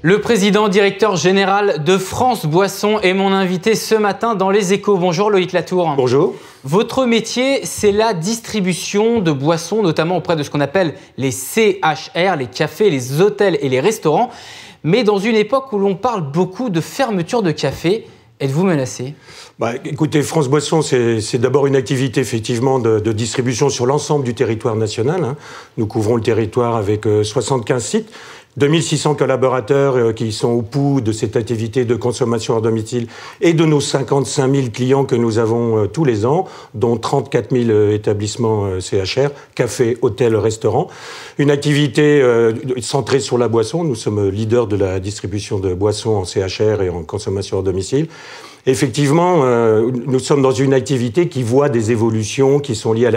Le président directeur général de France Boisson est mon invité ce matin dans Les Échos. Bonjour Loïc Latour. Bonjour. Votre métier, c'est la distribution de boissons, notamment auprès de ce qu'on appelle les CHR, les cafés, les hôtels et les restaurants. Mais dans une époque où l'on parle beaucoup de fermeture de cafés, êtes-vous menacé ? Écoutez, France Boisson, c'est d'abord une activité effectivement de distribution sur l'ensemble du territoire national. Nous couvrons le territoire avec 75 sites. 2600 collaborateurs qui sont au pouls de cette activité de consommation hors domicile et de nos 55 000 clients que nous avons tous les ans, dont 34 000 établissements CHR, cafés, hôtels, restaurants. Une activité centrée sur la boisson. Nous sommes leaders de la distribution de boissons en CHR et en consommation hors domicile. Effectivement, nous sommes dans une activité qui voit des évolutions qui sont liées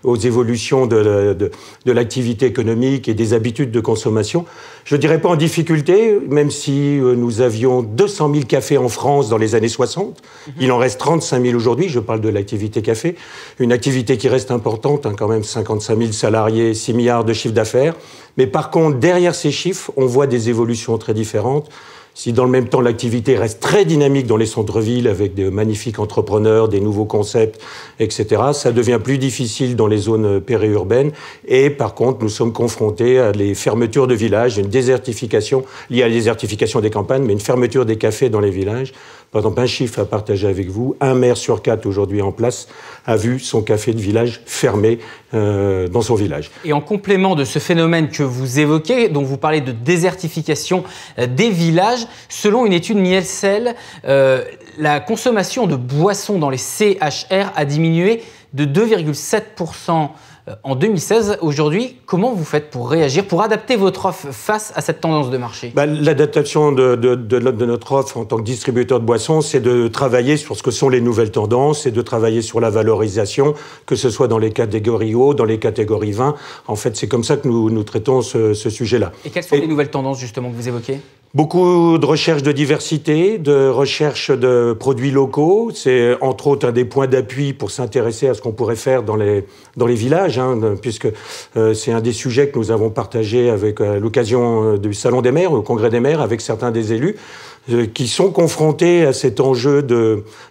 aux évolutions de l'activité économique et des habitudes de consommation. Je ne dirais pas en difficulté, même si nous avions 200 000 cafés en France dans les années 60. Il en reste 35 000 aujourd'hui, je parle de l'activité café. Une activité qui reste importante, quand même 55 000 salariés, 6 milliards de chiffre d'affaires. Mais par contre, derrière ces chiffres, on voit des évolutions très différentes. Si dans le même temps l'activité reste très dynamique dans les centres-villes avec de magnifiques entrepreneurs, des nouveaux concepts, etc., ça devient plus difficile dans les zones périurbaines. Et par contre, nous sommes confrontés à des fermetures de villages, une désertification liée à la désertification des campagnes, mais une fermeture des cafés dans les villages. Par exemple, un chiffre à partager avec vous, 1 maire sur 4 aujourd'hui en place a vu son café de village fermé dans son village. Et en complément de ce phénomène que vous évoquez, dont vous parlez de désertification des villages, selon une étude Nielsen, la consommation de boissons dans les CHR a diminué de 2,7% en 2016. Aujourd'hui, comment vous faites pour réagir, pour adapter votre offre face à cette tendance de marché ? L'adaptation de notre offre en tant que distributeur de boissons, c'est de travailler sur ce que sont les nouvelles tendances, c'est de travailler sur la valorisation, que ce soit dans les catégories eau, dans les catégories vin. En fait, c'est comme ça que nous traitons ce sujet-là. Et quelles sont les nouvelles tendances, justement, que vous évoquez ? Beaucoup de recherche de diversité, de recherche de produits locaux. C'est entre autres un des points d'appui pour s'intéresser à ce qu'on pourrait faire dans les villages, puisque c'est un des sujets que nous avons partagé avec à l'occasion du Salon des maires, au Congrès des maires, avec certains des élus, qui sont confrontés à cet enjeu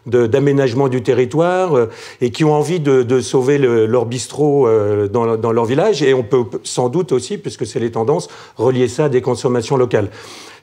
d'aménagement du territoire et qui ont envie de sauver leur bistrot dans leur village. Et on peut sans doute aussi, puisque c'est les tendances, relier ça à des consommations locales.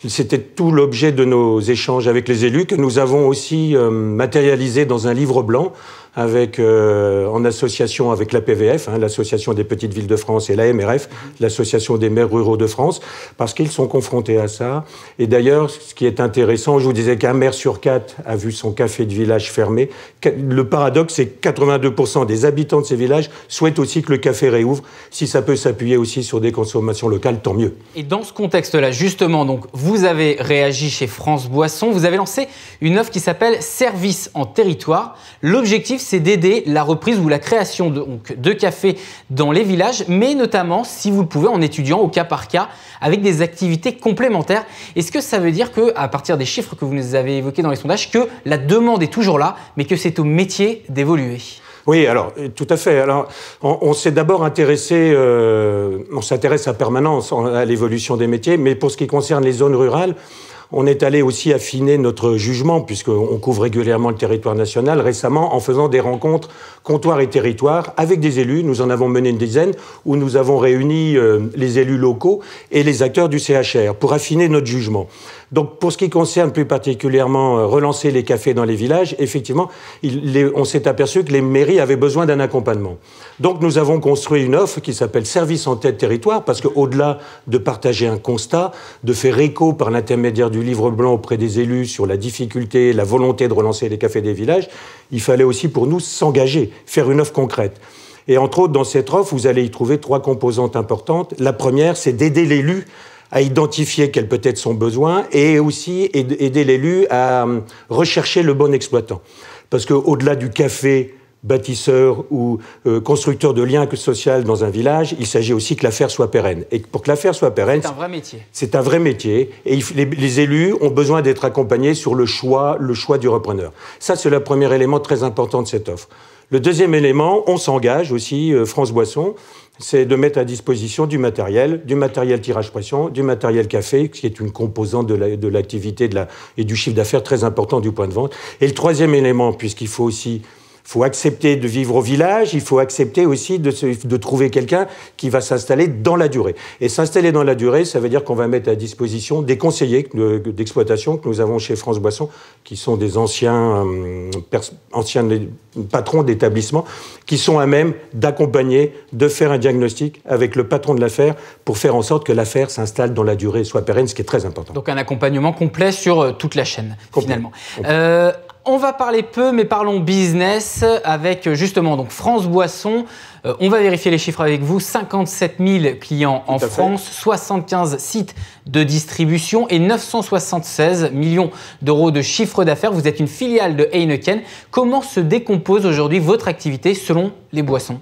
C'était tout l'objet de nos échanges avec les élus, que nous avons aussi matérialisé dans un livre blanc en association avec l'APVF, l'Association des petites villes de France, et l'AMRF, l'Association des maires ruraux de France, parce qu'ils sont confrontés à ça. Et d'ailleurs, ce qui est intéressant, je vous disais qu'un maire sur 4 a vu son café de village fermé. Le paradoxe, c'est que 82% des habitants de ces villages souhaitent aussi que le café réouvre. Si ça peut s'appuyer aussi sur des consommations locales, tant mieux. Et dans ce contexte-là, justement, donc, vous avez réagi chez France Boisson. Vous avez lancé une offre qui s'appelle Service en territoire. L'objectif, c'est d'aider la reprise ou la création de cafés dans les villages, mais notamment, si vous le pouvez, en étudiant au cas par cas, avec des activités complémentaires. Est-ce que ça veut dire qu'à partir des chiffres que vous nous avez évoqués dans les sondages, que la demande est toujours là, mais que c'est au métier d'évoluer ? Oui, alors, tout à fait. Alors, on s'est d'abord intéressé, on s'intéresse à permanence à l'évolution des métiers, mais pour ce qui concerne les zones rurales, on est allé aussi affiner notre jugement, puisqu'on couvre régulièrement le territoire national, récemment en faisant des rencontres comptoir et territoire avec des élus. Nous en avons mené une dizaine, où nous avons réuni les élus locaux et les acteurs du CHR pour affiner notre jugement. Donc, pour ce qui concerne plus particulièrement relancer les cafés dans les villages, effectivement, on s'est aperçu que les mairies avaient besoin d'un accompagnement. Donc, nous avons construit une offre qui s'appelle Service en tête territoire, parce qu'au-delà de partager un constat, de faire écho par l'intermédiaire du livre blanc auprès des élus sur la difficulté, la volonté de relancer les cafés des villages, il fallait aussi pour nous s'engager, faire une offre concrète. Et entre autres, dans cette offre, vous allez y trouver 3 composantes importantes. La première, c'est d'aider l'élu à identifier quel peut être son besoin et aussi aider l'élu à rechercher le bon exploitant. Parce qu'au-delà du café, bâtisseur ou constructeur de liens sociaux dans un village, il s'agit aussi que l'affaire soit pérenne. Et pour que l'affaire soit pérenne... C'est un vrai métier. C'est un vrai métier. Et les élus ont besoin d'être accompagnés sur le choix du repreneur. Ça, c'est le premier élément très important de cette offre. Le deuxième élément, on s'engage aussi, France Boisson, c'est de mettre à disposition du matériel tirage poisson, du matériel café, qui est une composante de l'activité et du chiffre d'affaires très important du point de vente. Et le troisième élément, puisqu'il faut accepter de vivre au village, il faut accepter aussi de trouver quelqu'un qui va s'installer dans la durée. Et s'installer dans la durée, ça veut dire qu'on va mettre à disposition des conseillers d'exploitation que nous avons chez France Boisson, qui sont des anciens patrons d'établissements, qui sont à même d'accompagner, de faire un diagnostic avec le patron de l'affaire pour faire en sorte que l'affaire s'installe dans la durée et soit pérenne, ce qui est très important. Donc un accompagnement complet sur toute la chaîne, finalement. On va parler peu, mais parlons business avec justement donc France Boisson. On va vérifier les chiffres avec vous. 57 000 clients en France, 75 sites de distribution et 976 millions d'euros de chiffre d'affaires. Vous êtes une filiale de Heineken. Comment se décompose aujourd'hui votre activité selon les boissons ?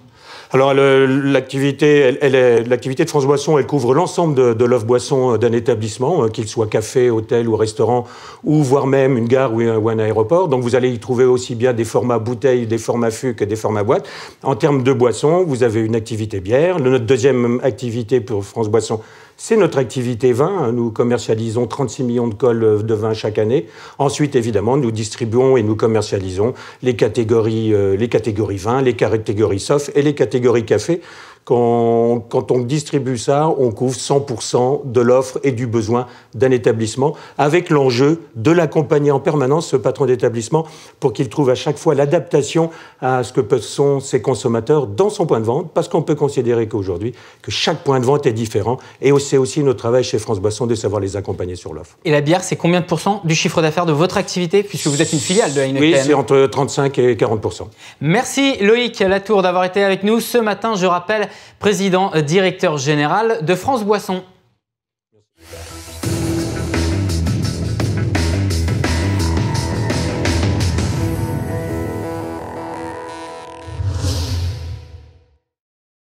Alors l'activité de France Boisson, elle couvre l'ensemble de l'offre boisson d'un établissement, qu'il soit café, hôtel ou restaurant, ou voire même une gare ou un aéroport. Donc vous allez y trouver aussi bien des formats bouteilles, des formats fûts que des formats boîtes. En termes de boissons, vous avez une activité bière. Notre deuxième activité pour France Boisson, c'est notre activité vin. Nous commercialisons 36 millions de cols de vin chaque année. Ensuite, évidemment, nous distribuons et nous commercialisons les catégories vin, les catégories soft et les catégories café. Quand on distribue ça, on couvre 100% de l'offre et du besoin d'un établissement, avec l'enjeu de l'accompagner en permanence, ce patron d'établissement, pour qu'il trouve à chaque fois l'adaptation à ce que sont ses consommateurs dans son point de vente, parce qu'on peut considérer qu'aujourd'hui, que chaque point de vente est différent, et c'est aussi notre travail chez France Boisson de savoir les accompagner sur l'offre. Et la bière, c'est combien de pourcents du chiffre d'affaires de votre activité, puisque vous êtes une filiale de Heineken ? Oui, c'est entre 35 et 40%. Merci Loïc Latour d'avoir été avec nous ce matin. Je rappelle, président directeur général de France Boisson.